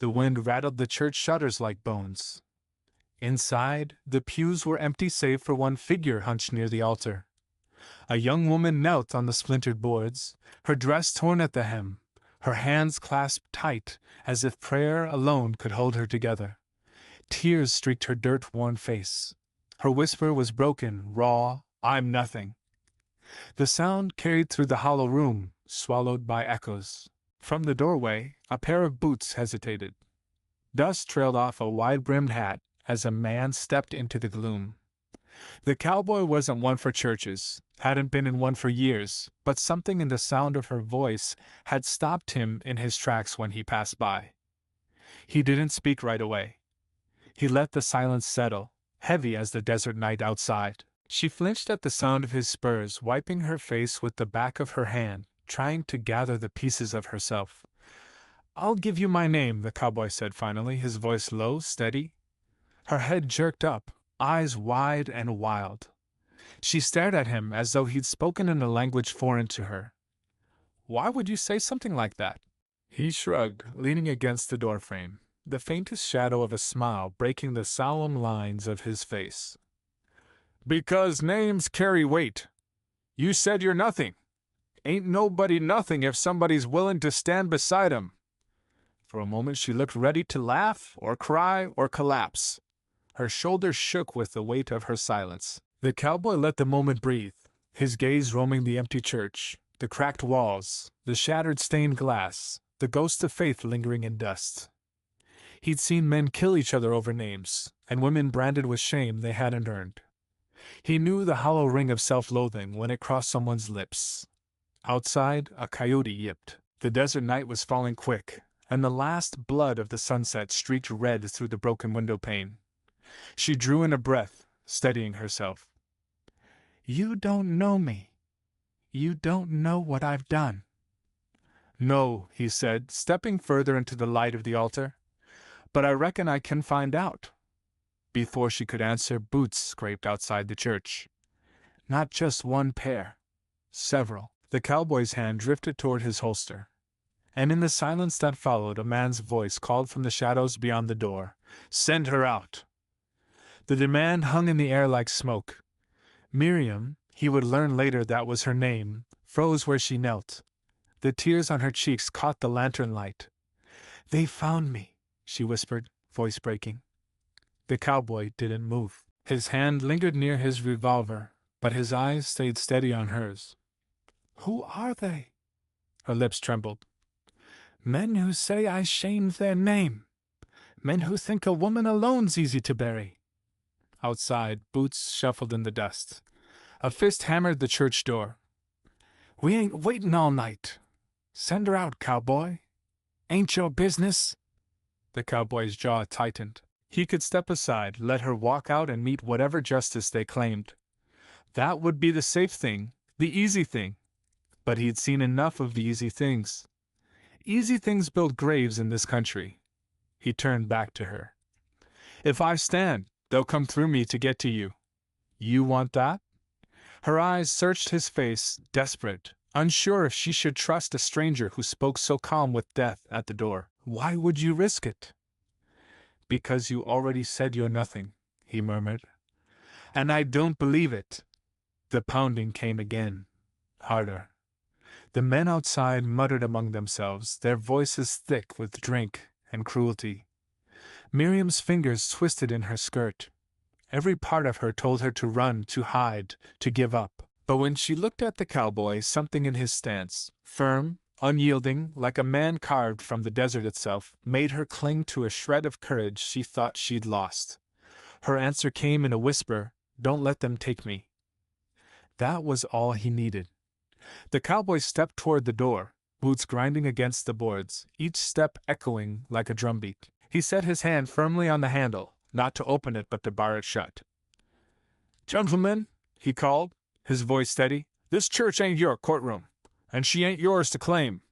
The wind rattled the church shutters like bones. Inside, the pews were empty save for one figure hunched near the altar. A young woman knelt on the splintered boards, her dress torn at the hem, her hands clasped tight, as if prayer alone could hold her together. Tears streaked her dirt-worn face. Her whisper was broken, raw, "I'm nothing." The sound carried through the hollow room, swallowed by echoes. From the doorway, a pair of boots hesitated. Dust trailed off a wide-brimmed hat as a man stepped into the gloom. The cowboy wasn't one for churches, hadn't been in one for years, but something in the sound of her voice had stopped him in his tracks when he passed by. He didn't speak right away. He let the silence settle, heavy as the desert night outside. She flinched at the sound of his spurs, wiping her face with the back of her hand, trying to gather the pieces of herself. "I'll give you my name," the cowboy said finally, his voice low, steady. Her head jerked up, eyes wide and wild. She stared at him as though he'd spoken in a language foreign to her. "Why would you say something like that?" He shrugged, leaning against the doorframe, the faintest shadow of a smile breaking the solemn lines of his face. "Because names carry weight. You said you're nothing. Ain't nobody nothing if somebody's willing to stand beside 'em." For a moment she looked ready to laugh, or cry, or collapse. Her shoulders shook with the weight of her silence. The cowboy let the moment breathe, his gaze roaming the empty church, the cracked walls, the shattered stained glass, the ghost of faith lingering in dust. He'd seen men kill each other over names, and women branded with shame they hadn't earned. He knew the hollow ring of self-loathing when it crossed someone's lips. Outside, a coyote yipped. The desert night was falling quick, and the last blood of the sunset streaked red through the broken window pane. She drew in a breath, steadying herself. "You don't know me. You don't know what I've done." "No," he said, stepping further into the light of the altar. "But I reckon I can find out." Before she could answer, boots scraped outside the church. Not just one pair. Several. The cowboy's hand drifted toward his holster. And in the silence that followed, a man's voice called from the shadows beyond the door, "Send her out." The demand hung in the air like smoke. Miriam, he would learn later that was her name, froze where she knelt. The tears on her cheeks caught the lantern light. "They found me," she whispered, voice breaking. The cowboy didn't move. His hand lingered near his revolver, but his eyes stayed steady on hers. "Who are they?" Her lips trembled. "Men who say I shamed their name. Men who think a woman alone's easy to bury." Outside, boots shuffled in the dust. A fist hammered the church door. "We ain't waitin' all night. Send her out, cowboy. Ain't your business." The cowboy's jaw tightened. He could step aside, let her walk out and meet whatever justice they claimed. That would be the safe thing, the easy thing. But he'd seen enough of the easy things. Easy things build graves in this country. He turned back to her. "If I stand, they'll come through me to get to you. You want that?" Her eyes searched his face, desperate, unsure if she should trust a stranger who spoke so calm with death at the door. "Why would you risk it?" "Because you already said you're nothing," he murmured. "And I don't believe it." The pounding came again, harder. The men outside muttered among themselves, their voices thick with drink and cruelty. Miriam's fingers twisted in her skirt. Every part of her told her to run, to hide, to give up. But when she looked at the cowboy, something in his stance, firm, unyielding, like a man carved from the desert itself, made her cling to a shred of courage she thought she'd lost. Her answer came in a whisper, "Don't let them take me." That was all he needed. The cowboy stepped toward the door, boots grinding against the boards, each step echoing like a drumbeat. He set his hand firmly on the handle, not to open it but to bar it shut. "Gentlemen," he called, his voice steady, "this church ain't your courtroom, and she ain't yours to claim."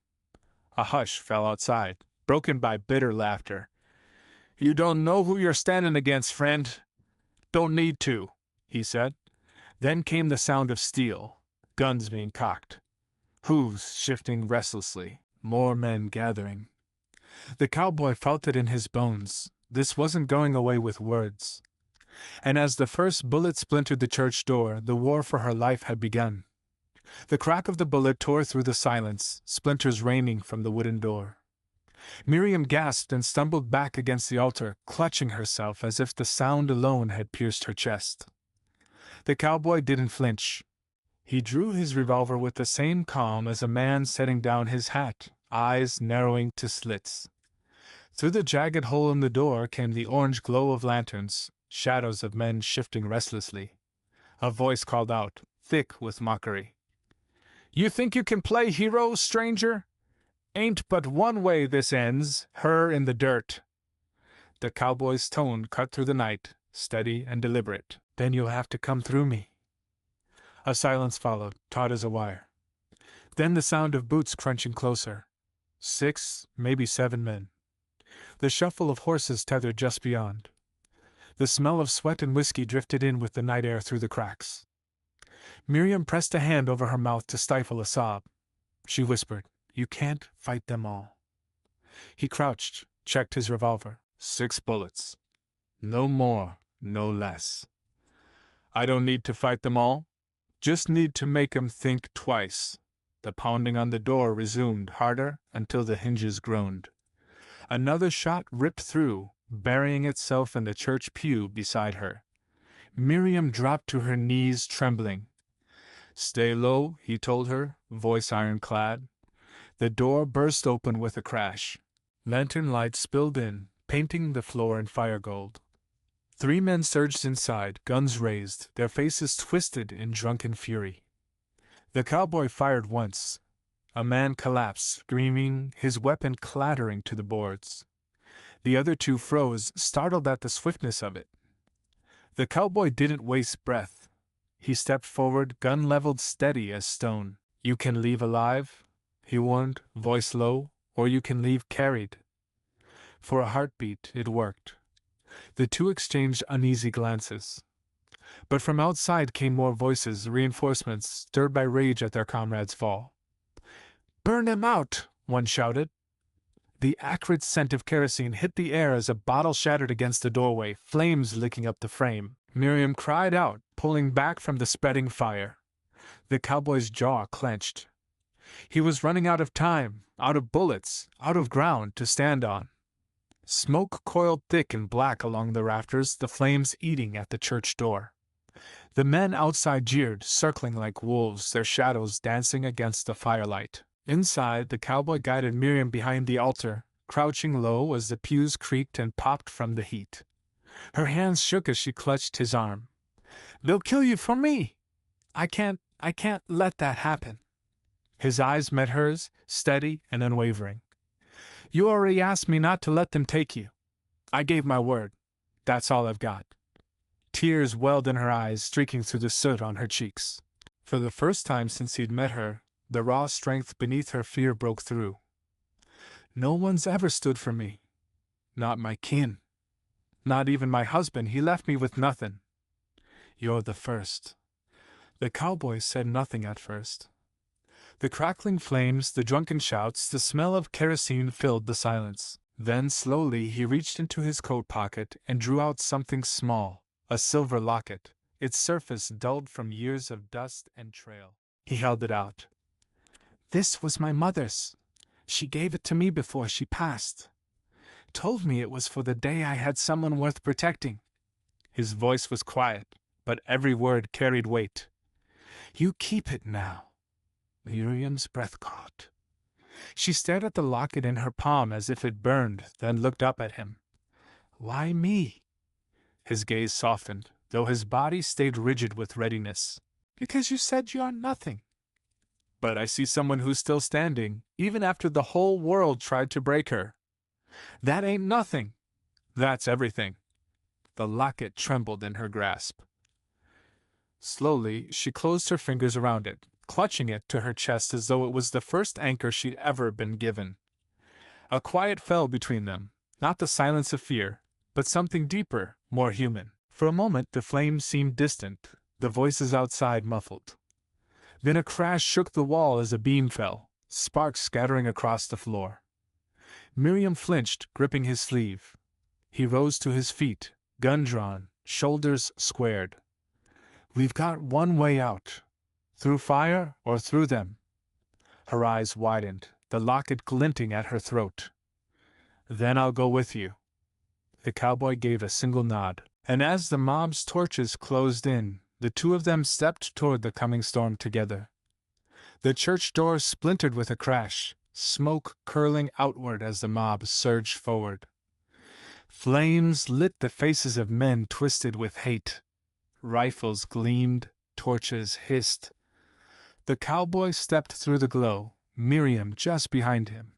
A hush fell outside, broken by bitter laughter. "You don't know who you're standing against, friend." "Don't need to," he said. Then came the sound of steel, guns being cocked. Hooves shifting restlessly, more men gathering. The cowboy felt it in his bones. This wasn't going away with words. And as the first bullet splintered the church door, the war for her life had begun. The crack of the bullet tore through the silence, splinters raining from the wooden door. Miriam gasped and stumbled back against the altar, clutching herself as if the sound alone had pierced her chest. The cowboy didn't flinch. He drew his revolver with the same calm as a man setting down his hat, eyes narrowing to slits. Through the jagged hole in the door came the orange glow of lanterns, shadows of men shifting restlessly. A voice called out, thick with mockery. "You think you can play hero, stranger? Ain't but one way this ends, her in the dirt." The cowboy's tone cut through the night, steady and deliberate. "Then you'll have to come through me." A silence followed, taut as a wire. Then the sound of boots crunching closer. 6, maybe 7 men. The shuffle of horses tethered just beyond. The smell of sweat and whiskey drifted in with the night air through the cracks. Miriam pressed a hand over her mouth to stifle a sob. She whispered, "You can't fight them all." He crouched, checked his revolver. 6 bullets. No more, no less. "I don't need to fight them all. Just need to make 'em think twice." The pounding on the door resumed, harder, until the hinges groaned. Another shot ripped through, burying itself in the church pew beside her. Miriam dropped to her knees, trembling. "Stay low," he told her, voice ironclad. The door burst open with a crash. Lantern light spilled in, painting the floor in fire gold. 3 men surged inside, guns raised, their faces twisted in drunken fury. The cowboy fired once. A man collapsed, screaming, his weapon clattering to the boards. The other 2 froze, startled at the swiftness of it. The cowboy didn't waste breath. He stepped forward, gun leveled steady as stone. "You can leave alive," he warned, voice low, "or you can leave carried." For a heartbeat, it worked. The 2 exchanged uneasy glances. But from outside came more voices, reinforcements, stirred by rage at their comrade's fall. "Burn him out!" one shouted. The acrid scent of kerosene hit the air as a bottle shattered against the doorway, flames licking up the frame. Miriam cried out, pulling back from the spreading fire. The cowboy's jaw clenched. He was running out of time, out of bullets, out of ground to stand on. Smoke coiled thick and black along the rafters, the flames eating at the church door. The men outside jeered, circling like wolves, their shadows dancing against the firelight. Inside, the cowboy guided Miriam behind the altar, crouching low as the pews creaked and popped from the heat. Her hands shook as she clutched his arm. "They'll kill you for me! I can't let that happen." His eyes met hers, steady and unwavering. "You already asked me not to let them take you. I gave my word. That's all I've got." Tears welled in her eyes, streaking through the soot on her cheeks. For the first time since he'd met her, the raw strength beneath her fear broke through. "No one's ever stood for me. Not my kin. Not even my husband, he left me with nothing. You're the first." The cowboy said nothing at first. The crackling flames, the drunken shouts, the smell of kerosene filled the silence. Then slowly he reached into his coat pocket and drew out something small, a silver locket, its surface dulled from years of dust and trail. He held it out. "This was my mother's. She gave it to me before she passed. Told me it was for the day I had someone worth protecting." His voice was quiet, but every word carried weight. "You keep it now." Miriam's breath caught. She stared at the locket in her palm as if it burned, then looked up at him. "Why me?" His gaze softened, though his body stayed rigid with readiness. "Because you said you're nothing." "But I see someone who's still standing, even after the whole world tried to break her." "That ain't nothing." "That's everything." The locket trembled in her grasp. Slowly, she closed her fingers around it, clutching it to her chest as though it was the first anchor she'd ever been given. A quiet fell between them, not the silence of fear, but something deeper, more human. For a moment the flames seemed distant, the voices outside muffled. Then a crash shook the wall as a beam fell, sparks scattering across the floor. Miriam flinched, gripping his sleeve. He rose to his feet, gun drawn, shoulders squared. "We've got one way out. Through fire or through them?" Her eyes widened, the locket glinting at her throat. "Then I'll go with you." The cowboy gave a single nod, and as the mob's torches closed in, the two of them stepped toward the coming storm together. The church doors splintered with a crash, smoke curling outward as the mob surged forward. Flames lit the faces of men twisted with hate. Rifles gleamed, torches hissed. The cowboy stepped through the glow, Miriam just behind him,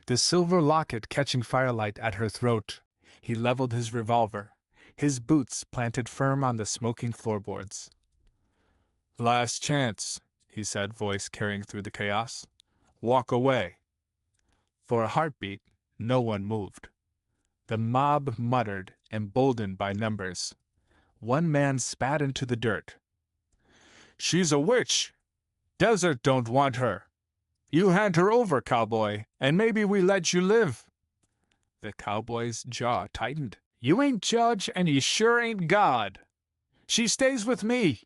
the silver locket catching firelight at her throat. He leveled his revolver, his boots planted firm on the smoking floorboards. "Last chance," he said, voice carrying through the chaos. "Walk away." For a heartbeat, no one moved. The mob muttered, emboldened by numbers. One man spat into the dirt. "She's a witch! Desert don't want her! You hand her over, cowboy, and maybe we let you live." The cowboy's jaw tightened. "You ain't judge, and you sure ain't God. She stays with me."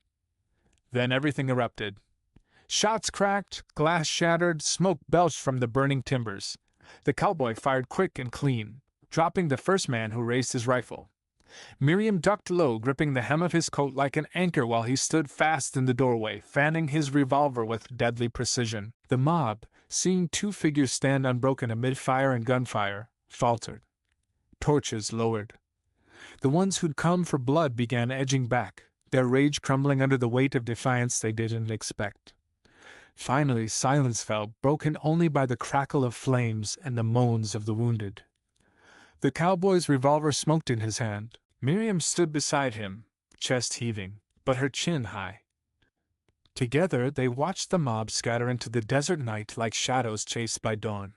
Then everything erupted. Shots cracked, glass shattered, smoke belched from the burning timbers. The cowboy fired quick and clean, dropping the first man who raised his rifle. Miriam ducked low, gripping the hem of his coat like an anchor while he stood fast in the doorway, fanning his revolver with deadly precision. The mob, seeing two figures stand unbroken amid fire and gunfire, faltered. Torches lowered. The ones who'd come for blood began edging back, their rage crumbling under the weight of defiance they didn't expect. Finally, silence fell, broken only by the crackle of flames and the moans of the wounded. The cowboy's revolver smoked in his hand. Miriam stood beside him, chest heaving, but her chin high. Together they watched the mob scatter into the desert night like shadows chased by dawn.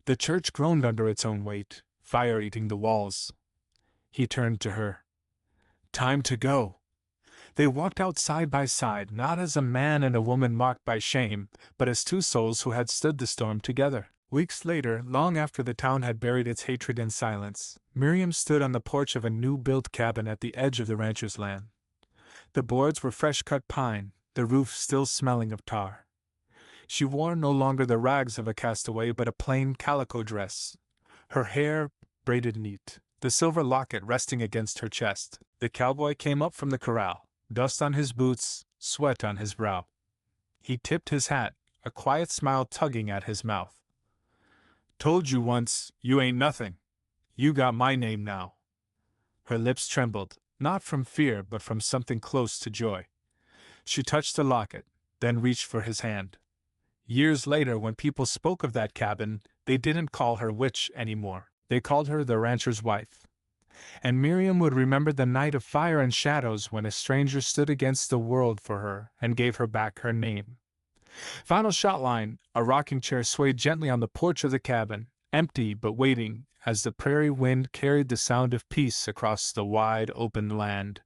The church groaned under its own weight, fire eating the walls. He turned to her. "Time to go." They walked out side by side, not as a man and a woman marked by shame, but as two souls who had stood the storm together. Weeks later, long after the town had buried its hatred in silence, Miriam stood on the porch of a new-built cabin at the edge of the rancher's land. The boards were fresh-cut pine, the roof still smelling of tar. She wore no longer the rags of a castaway but a plain calico dress, her hair braided neat, the silver locket resting against her chest. The cowboy came up from the corral, dust on his boots, sweat on his brow. He tipped his hat, a quiet smile tugging at his mouth. "Told you once, you ain't nothing. You got my name now." Her lips trembled, not from fear but from something close to joy. She touched the locket, then reached for his hand. Years later, when people spoke of that cabin, they didn't call her witch anymore. They called her the rancher's wife. And Miriam would remember the night of fire and shadows when a stranger stood against the world for her and gave her back her name. Final shot line, a rocking chair swayed gently on the porch of the cabin, empty but waiting, as the prairie wind carried the sound of peace across the wide open land.